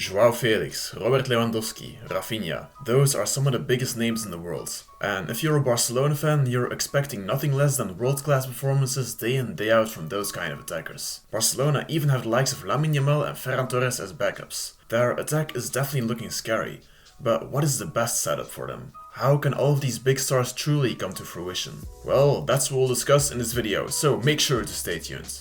Joao Felix, Robert Lewandowski, Rafinha, those are some of the biggest names in the world. And if you're a Barcelona fan, you're expecting nothing less than world-class performances day in day out from those kind of attackers. Barcelona even have the likes of Lamine Yamal and Ferran Torres as backups. Their attack is definitely looking scary, but what is the best setup for them? How can all of these big stars truly come to fruition? Well, that's what we'll discuss in this video, so make sure to stay tuned.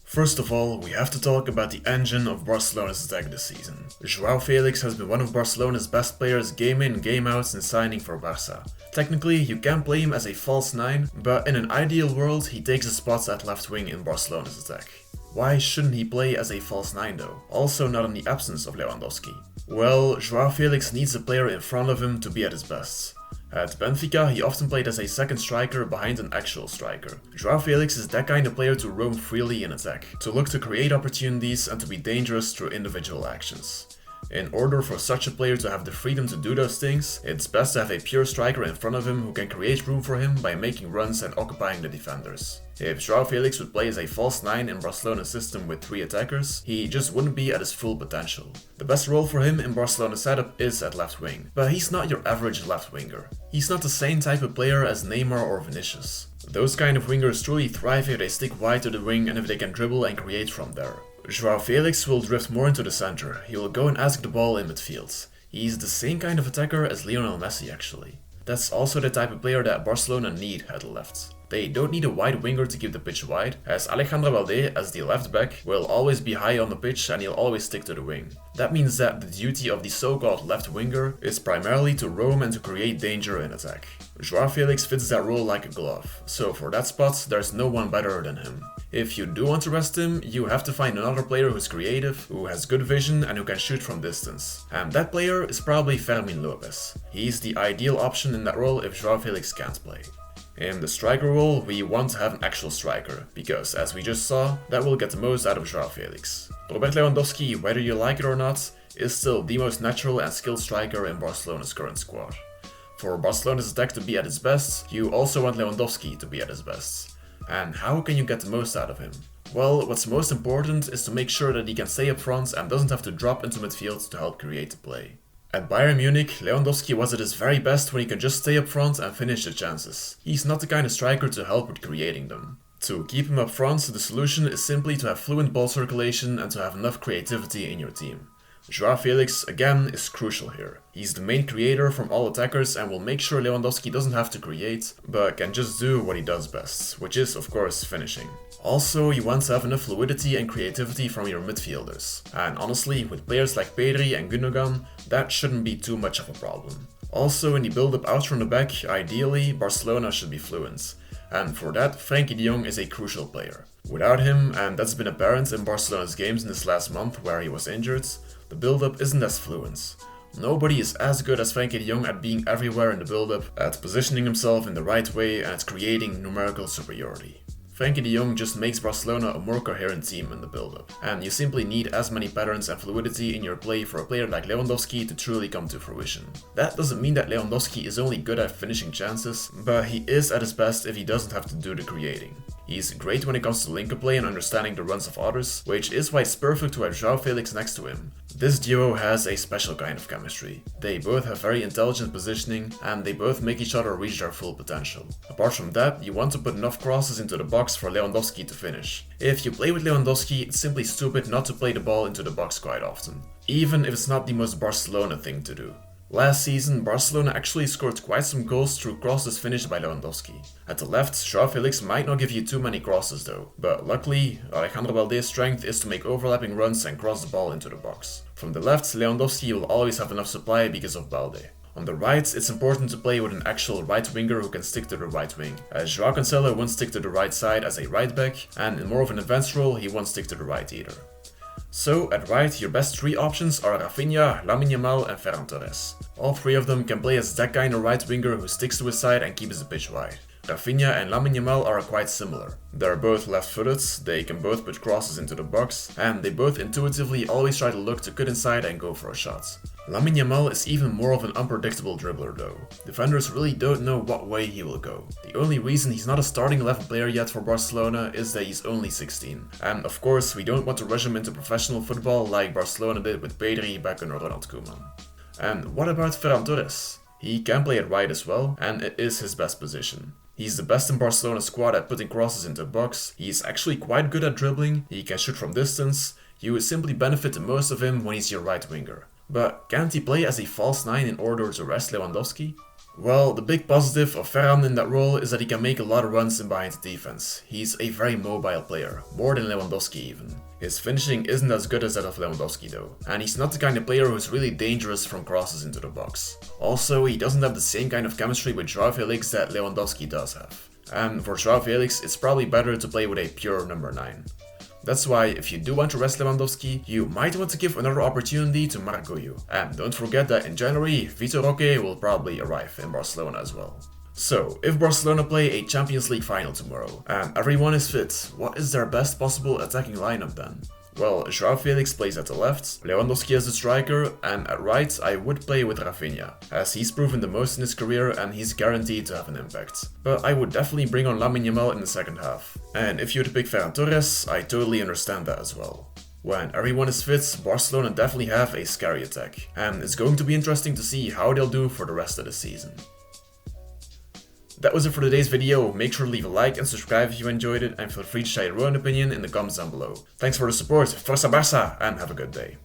First of all, we have to talk about the engine of Barcelona's attack this season. Joao Felix has been one of Barcelona's best players game in, game out since signing for Barça. Technically, you can play him as a false 9, but in an ideal world, he takes his spots at left wing in Barcelona's attack. Why shouldn't he play as a false 9 though? Also not in the absence of Lewandowski. Well, Joao Felix needs a player in front of him to be at his best. At Benfica, he often played as a second striker behind an actual striker. Joao Felix is that kind of player to roam freely in attack, to look to create opportunities and to be dangerous through individual actions. In order for such a player to have the freedom to do those things, it's best to have a pure striker in front of him who can create room for him by making runs and occupying the defenders. If Joao Felix would play as a false 9 in Barcelona's system with 3 attackers, he just wouldn't be at his full potential. The best role for him in Barcelona's setup is at left wing, but he's not your average left winger. He's not the same type of player as Neymar or Vinicius. Those kind of wingers truly thrive if they stick wide to the wing and if they can dribble and create from there. Joao Felix will drift more into the center. He will go and ask the ball in midfield. He's the same kind of attacker as Lionel Messi actually. That's also the type of player that Barcelona need at the left. They don't need a wide winger to keep the pitch wide, as Alejandro Balde, as the left back, will always be high on the pitch and he'll always stick to the wing. That means that the duty of the so-called left winger is primarily to roam and to create danger in attack. Joao Felix fits that role like a glove, so for that spot there's no one better than him. If you do want to rest him, you have to find another player who's creative, who has good vision and who can shoot from distance. And that player is probably Fermín López. He's the ideal option in that role if Joao Felix can't play. In the striker role, we want to have an actual striker, because as we just saw, that will get the most out of Joao Felix. Robert Lewandowski, whether you like it or not, is still the most natural and skilled striker in Barcelona's current squad. For Barcelona's attack to be at its best, you also want Lewandowski to be at his best. And how can you get the most out of him? Well, what's most important is to make sure that he can stay up front and doesn't have to drop into midfield to help create the play. At Bayern Munich, Lewandowski was at his very best when he could just stay up front and finish the chances. He's not the kind of striker to help with creating them. To keep him up front, the solution is simply to have fluent ball circulation and to have enough creativity in your team. Joao Felix, again, is crucial here. He's the main creator from all attackers and will make sure Lewandowski doesn't have to create, but can just do what he does best, which is of course finishing. Also, you want to have enough fluidity and creativity from your midfielders. And honestly, with players like Pedri and Gundogan, that shouldn't be too much of a problem. Also, in the build-up out from the back, ideally, Barcelona should be fluent. And for that, Frenkie de Jong is a crucial player. Without him, and that's been apparent in Barcelona's games in this last month where he was injured, the build-up isn't as fluent. Nobody is as good as Frenkie de Jong at being everywhere in the build-up, at positioning himself in the right way and at creating numerical superiority. Frenkie de Jong just makes Barcelona a more coherent team in the build-up, and you simply need as many patterns and fluidity in your play for a player like Lewandowski to truly come to fruition. That doesn't mean that Lewandowski is only good at finishing chances, but he is at his best if he doesn't have to do the creating. He's great when it comes to link-up play and understanding the runs of others, which is why it's perfect to have Joao Felix next to him. This duo has a special kind of chemistry. They both have very intelligent positioning and they both make each other reach their full potential. Apart from that, you want to put enough crosses into the box for Lewandowski to finish. If you play with Lewandowski, it's simply stupid not to play the ball into the box quite often, even if it's not the most Barcelona thing to do. Last season, Barcelona actually scored quite some goals through crosses finished by Lewandowski. At the left, Joao Felix might not give you too many crosses though, but luckily, Alejandro Balde's strength is to make overlapping runs and cross the ball into the box. From the left, Lewandowski will always have enough supply because of Balde. On the right, it's important to play with an actual right winger who can stick to the right wing, as Joao Cancelo won't stick to the right side as a right back, and in more of an advanced role, he won't stick to the right either. So, at right, your best 3 options are Rafinha, Lamine Yamal and Ferran Torres. All 3 of them can play as that kind of right winger who sticks to his side and keeps the pitch wide. Rafinha and Lamine Yamal are quite similar. They're both left-footed, they can both put crosses into the box, and they both intuitively always try to look to cut inside and go for a shot. Lamine Yamal is even more of an unpredictable dribbler though. Defenders really don't know what way he will go. The only reason he's not a starting 11 player yet for Barcelona is that he's only 16. And of course, we don't want to rush him into professional football like Barcelona did with Pedri back under Ronald Koeman. And what about Ferran Torres? He can play it right as well, and it is his best position. He's the best in Barcelona's squad at putting crosses into the box, he's actually quite good at dribbling, he can shoot from distance, you would simply benefit the most of him when he's your right winger. But can't he play as a false 9 in order to rest Lewandowski? Well, the big positive of Ferran in that role is that he can make a lot of runs in behind the defense. He's a very mobile player, more than Lewandowski even. His finishing isn't as good as that of Lewandowski though, and he's not the kind of player who's really dangerous from crosses into the box. Also, he doesn't have the same kind of chemistry with Joao Felix that Lewandowski does have. And for Joao Felix, it's probably better to play with a pure number 9. That's why, if you do want to rest Lewandowski, you might want to give another opportunity to Marc Guiu. And don't forget that in January, Vitor Roque will probably arrive in Barcelona as well. So, if Barcelona play a Champions League final tomorrow, and everyone is fit, what is their best possible attacking lineup then? Well, Joao Felix plays at the left, Lewandowski as the striker, and at right I would play with Rafinha, as he's proven the most in his career and he's guaranteed to have an impact. But I would definitely bring on Lamine Yamal in the second half. And if you were to pick Ferran Torres, I totally understand that as well. When everyone is fit, Barcelona definitely have a scary attack, and it's going to be interesting to see how they'll do for the rest of the season. That was it for today's video. Make sure to leave a like and subscribe if you enjoyed it, and feel free to share your own opinion in the comments down below. Thanks for the support, Força Barça, and have a good day.